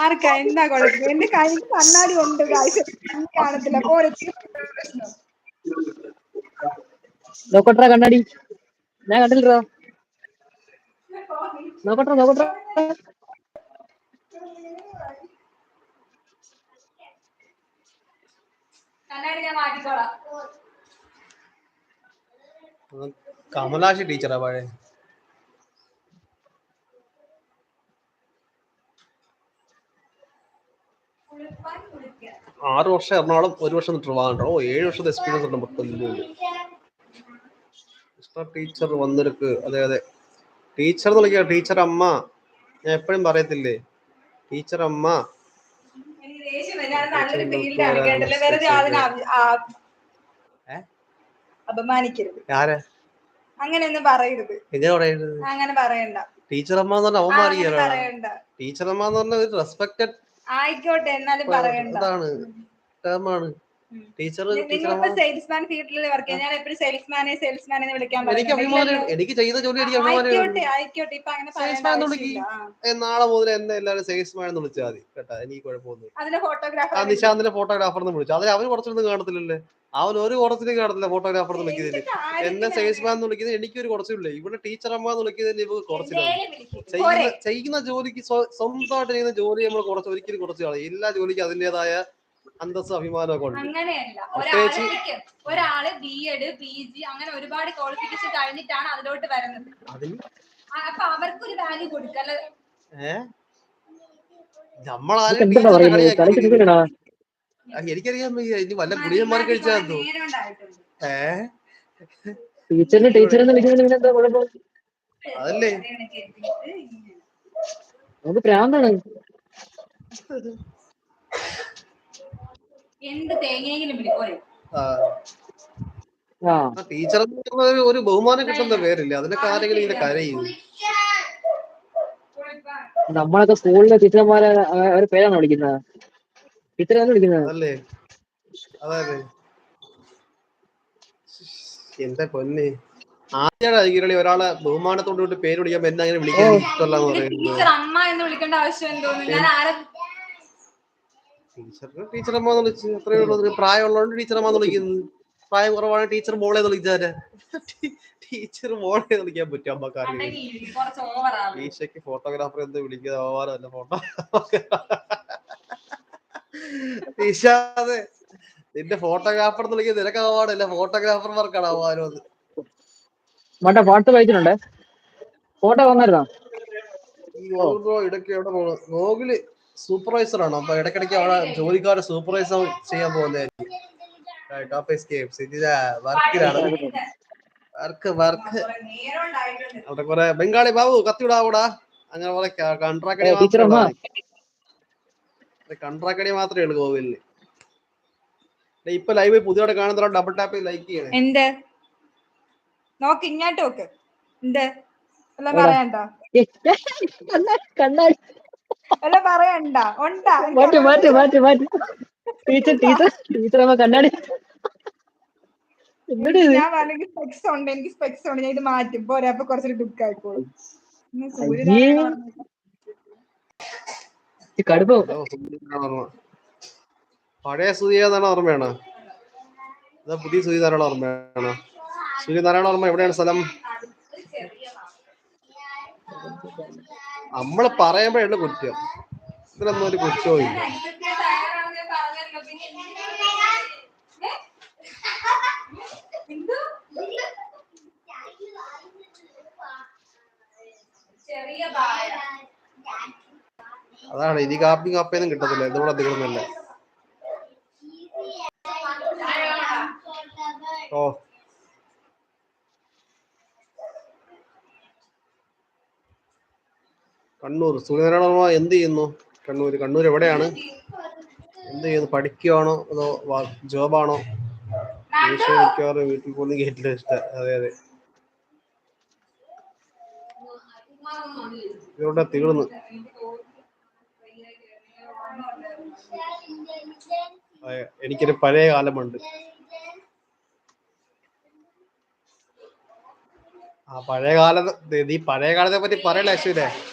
ആർക്കാ എന്താ കുഴപ്പം? എന്റെ കൈ കണ്ണാടി ഉണ്ട് കാണത്തില്ല. പ്രശ്നം നോക്കട്ടെ കണ്ണാടി. ഞാൻ കണ്ടില്ലല്ലോ. നോക്കട്ടെ. കണ്ണാടി ഞാൻ മാറ്റിക്കോളാം. കമലാശി ടീച്ചറാ പഴയ. ആറ് വർഷം എറണാകുളം, ഒരു വർഷം ട്രിവാൻഡ്രം. 7 വർഷത്തെ എക്സ്പീരിയൻസ് ഉണ്ട് മൊത്തം. ടീച്ചർ വന്നിருக்கு. അതെ ടീച്ചർ എന്ന് വിളിക്കുക. ടീച്ചർ അമ്മ. ഞാൻ എപ്പോഴും പറയത്തില്ലേ ടീച്ചർ അമ്മ. അപമാനിക്കരുത്. അങ്ങനെയൊന്നും പറയരുത്. അങ്ങനെ പറയണ്ട. ടീച്ചർ അമ്മ എന്ന് പറഞ്ഞാൽ അവന്മാരിക്കണ്ട. ടീച്ചർ അമ്മ എന്ന് പറഞ്ഞ ഒരു റെസ്പെക്റ്റഡ് ആയിക്കോട്ടെ, എന്നാലും പറയണ്ട. ടേമാണ് ടീച്ചർ. സെയിൽസ്മാൻ ഫീൽഡിൽ വർക്ക് ചെയ്യാൻ ഞാൻ എപ്പോഴും സെയിൽസ്മാൻ എന്ന് വിളിക്കാൻ എനിക്ക് ചെയ്യുന്ന ജോലി എനിക്ക് ആയിക്കോട്ടെ. ഇപ്പൊ അങ്ങനെ നാളെ മുതൽ എന്നെ എല്ലാവരും സെയിൽസ്മാൻ എന്ന് വിളിച്ചാൽ മതി കേട്ടാ. എനിക്ക് കുഴപ്പമൊന്നുമില്ല. നിശാന്തിന്റെ ഫോട്ടോഗ്രാഫർ എന്ന് വിളിച്ചു. അതിൽ അവര് കുറച്ചൊന്നും കാണത്തില്ലല്ലേ. അവൻ ഒരു കുറച്ചിലും കാണത്തില്ല ഫോട്ടോഗ്രാഫർ എന്ന് വിളിക്കുന്നതിന്. എന്നെ സെയിൽസ്മാൻ എന്ന് വിളിക്കുന്നത് എനിക്കൊരു കുറച്ചില്ലേ. ഇവിടെ ടീച്ചർ അമ്മ എന്ന് വിളിക്കുന്നതിന് ഇവർക്ക് കുറച്ചില്ല. ചെയ്യുന്ന ജോലിക്ക് സ്വന്തമായിട്ട് ചെയ്യുന്ന ജോലി നമ്മൾ ഒരിക്കലും കുറച്ച് കളയും. എല്ലാ ജോലിക്കും അതിന്റേതായ അന്തസ്സ് അഭിമാനമൊക്കെ ഉണ്ട്. അങ്ങനെയല്ല. ഒരാള് ബിഎഡ് PG അങ്ങനെ ഒരുപാട് ക്വാളിഫിക്കേഷൻ കഴിഞ്ഞിട്ടാണ് അതിലോട്ട് വരുന്നത്. അപ്പൊ അവർക്കൊരു വാല്യൂ കൊടുക്കല്ലേ. എനിക്കറിയാം. ഇനി വല്ല ഗുളിയന്മാർ കഴിച്ചാൽ അതല്ലേ നമുക്ക് പ്രാന്താണ്. എന്ത് തേങ്ങയെങ്കിലും ടീച്ചർ ഒരു ബഹുമാനം കിട്ടുന്ന പേരില്ല. അതിനൊക്കെ ആരെങ്കിലും ഇങ്ങനെ കരയും. നമ്മളൊക്കെ സ്കൂളിലെ ടീച്ചർമാരെ ഒരു പേരാണ് വിളിക്കുന്നത്. ടീച്ചറാണ് വിളിക്കുന്നത്. അതല്ലേ അതെ. എന്റെ പൊന്നെ, ആദ്യമായിട്ട് ഒരാളെ ബഹുമാനത്തോട് പേര് വിളിക്കാൻ എന്നെ അങ്ങനെ വിളിക്കാൻ ഇഷ്ടമല്ലാന്ന് പറയുന്നത്. അമ്മ എന്ന് വിളിക്കേണ്ട ആവശ്യം എന്തോന്നു? ഞാൻ ടീച്ചർ അമ്മ എന്ന് വിളിച്ചു. അത്രയേ ഉള്ളൂ. പ്രായമുള്ളതുകൊണ്ട് ടീച്ചർ അമ്മ എന്ന് വിളിക്കുന്നത്. പ്രായം കുറവാണ് ടീച്ചർ മോളെ എന്ന് വിളിച്ചാല്. ടീച്ചർ മോളെ എന്ന് വിളിക്കാൻ പറ്റും അമ്മക്കാർക്ക്. ഈശയ്ക്ക് ഫോട്ടോഗ്രാഫർ എന്ന് വിളിക്കുന്നത് അവമാനമല്ല. ഫോട്ടോ ഈശാതെ നിന്റെ ഫോട്ടോഗ്രാഫർ എന്ന് വിളിക്കുന്നത് നിനക്ക് അവമാനമല്ല, ഫോട്ടോഗ്രാഫർമാർക്കാണ് അവമാനം. അത് മറ്റേ പാട്ട് വായിച്ചിട്ടുണ്ടേ. ഫോട്ടോ വന്നായിരുന്നോ? ഇടയ്ക്ക് എവിടെ പോകണം. ഗോകുല് സൂപ്പർവൈസർ ആണ്. അപ്പൊ ഇടയ്ക്കിടയ്ക്ക് അവിടെ ജോലിക്കാരെ സൂപ്പർവൈസർ ചെയ്യാൻ പോകുന്നതായിരിക്കും. അവിടെ കുറെ ബംഗാളി ബാബു കത്തിവിടാവൂടാ. അങ്ങനെ കുറെ കൺട്രാക്കടി മാത്രമേ ഉള്ളൂ ഗോകുലിന്. ഇപ്പൊ ലൈവ് പുതിയോടെ കാണുന്ന ഡബിൾ ടാപ്പ് ലൈക്ക് ചെയ്യണേ. എന്ത് നോക്ക് ഇങ്ങോട്ട് നോക്ക്. എന്ത് എല്ലാം പറയണ്ട. എല്ലാം പറയണ്ട. ടീച്ചർ കണ്ണാടി. ഞാൻ അല്ലെങ്കിൽ സ്പെക്സ് ഉണ്ട്. എനിക്ക് സ്പെക്സ് ഉണ്ട്. ഞാൻ ഇത് മാറ്റും. പോരാ. അപ്പൊ കുറച്ചൊരു ലുക്ക് ആയിക്കോളും. പഴയ സൂര്യനാരായണ ഓർമ്മയാണോ? അതാ പുതിയ സൂര്യനാരായണ ഓർമ്മയാണോ? സൂര്യനാരായണ ഓർമ്മ എവിടെയാണ് സ്ഥലം? നമ്മള് പറയുമ്പോഴുള്ള കുറ്റം. ഇതിലൊന്നും ഒരു കുറ്റവും ഇല്ല. അതാണ് ഇനി കാപ്പിയൊന്നും കിട്ടത്തില്ല. ഇതുകൂടെ തീർന്നല്ല. കണ്ണൂർ സൂര്യനാരായണ എന്ത് ചെയ്യുന്നു? കണ്ണൂർ എവിടെയാണ്? എന്ത് ചെയ്യുന്നു? പഠിക്കുകയാണോ അതോ ജോബാണോ? മിക്കവാറും വീട്ടിൽ പോലും കേട്ടില്ല. ഇഷ്ടം. അതെ ഇവരുടെ തീർന്നു. എനിക്കൊരു പഴയ കാലമുണ്ട്. ആ പഴയ കാലത്തെ പറ്റി പറയല അശ്വിനെ.